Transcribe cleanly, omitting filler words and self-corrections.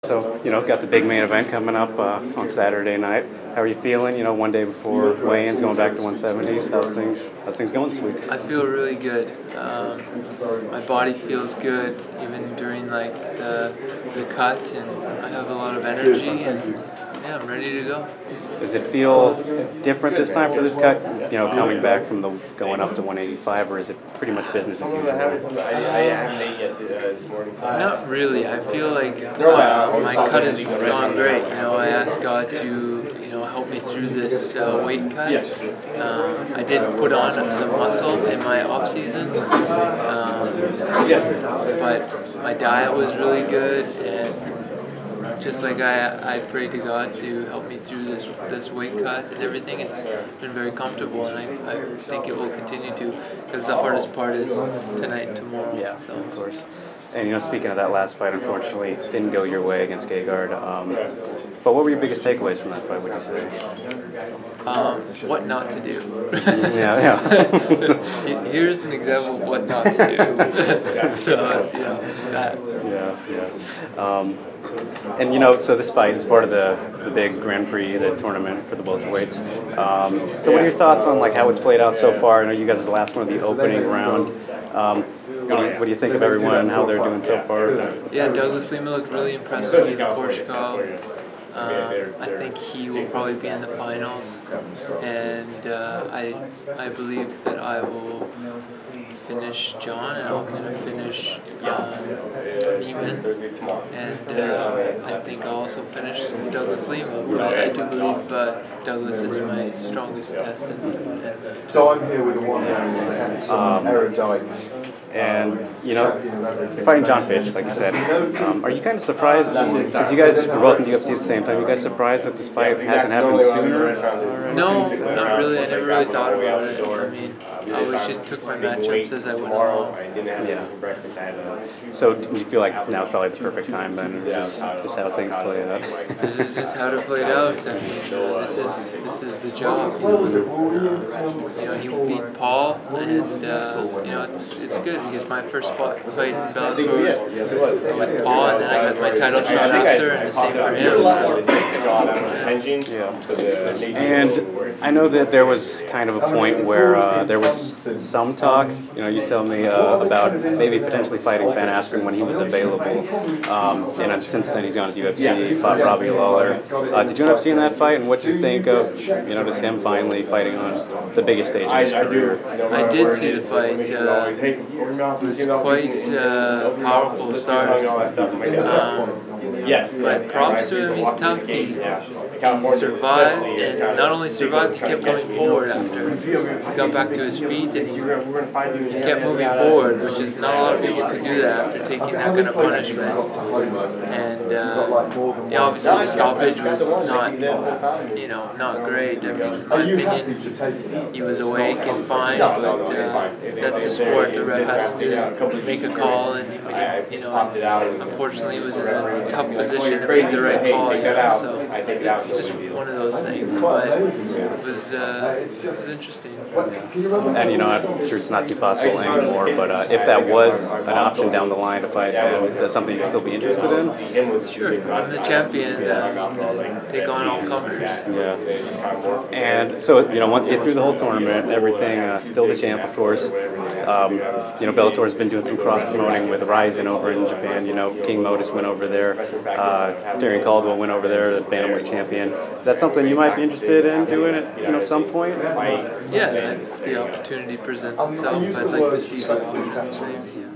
So, got the big main event coming up on Saturday night. How are you feeling? One day before weigh-ins, going back to 170s. How's things going this week? I feel really good. My body feels good even during the cut, and I have a lot of energy, and yeah, I'm ready to go. Does it feel different this time for this cut? Coming back from the going up to 185, or is it pretty much business as usual? Not really. I feel like my cut has gone great. I asked God to help me through this weight cut. I did put on some muscle in my off season, but my diet was really good, and just like I prayed to God to help me through this weight cut and everything. It's been very comfortable, and I think it will continue to, because the hardest part is tonight and tomorrow. Yeah, so. Of course. And speaking of that last fight, unfortunately, didn't go your way against Gegard. But what were your biggest takeaways from that fight, would you say? What not to do. yeah. Here's an example of what not to do. So, that. Yeah. And so this fight is part of the big Grand Prix, the tournament for the welterweights. So what are your thoughts on how it's played out so far? I know you guys are the last one of the opening round. What do you think of everyone and how they're doing so far? Yeah, Douglas Lima looked really impressive against Korshkov. I think he will probably be in the finals, and I believe that I will finish John, and I'm going to finish Neiman, and I think I'll also finish Douglas Lima, but I do believe Douglas is my strongest test. So I'm here with the one erudite. And, you're fighting John Fitch, like you said. Are you kind of surprised, because you guys were both in the UFC at the same time, are you guys surprised that this fight hasn't happened sooner? No, not really. I never really thought about it. I mean, I always just took my matchups as I went along. Yeah. So do you feel like now it's probably the perfect time then, or is this just how things play out? This is just how to play it out. I mean, this is the job. He beat Paul, and it's good because my first fight in Bellator was with Paul, and then I got my title shot after, and the same for him. So. And I know that there was kind of a point where there was some talk, you tell me about maybe potentially fighting Ben Askren when he was available. And since then he's gone to the UFC, fought Robbie Lawler. Did you end up seeing that fight, and what do you think of, just him finally fighting on the biggest stage in his career? I did see the fight. It was quite powerful start. But props to him, he's tough. He survived, and not only survived, he kept going forward after. He got back to his feet, and he kept moving forward, which is not a lot of people could do that after taking that kind of punishment. And obviously the stoppage was not great. I mean, in my opinion, he was awake and fine, but that's the sport. The ref has to make a call, and unfortunately, he was in a tough position to make the right call. So it's just one of those things, but it was interesting. And I'm sure it's not too possible anymore, but if that was an option down the line to fight him, is that something you'd still be interested in? Sure, I'm the champion. Take on all comers. Yeah. And so, once you get through the whole tournament, everything, still the champ, of course. Bellator's been doing some cross-promoting with Ryzen over in Japan. King Modus went over there. Darian Caldwell went over there, the bantamweight champion. Is that something you might be interested in doing at some point? Yeah, if the opportunity presents itself, I'd like to see the options maybe. Yeah.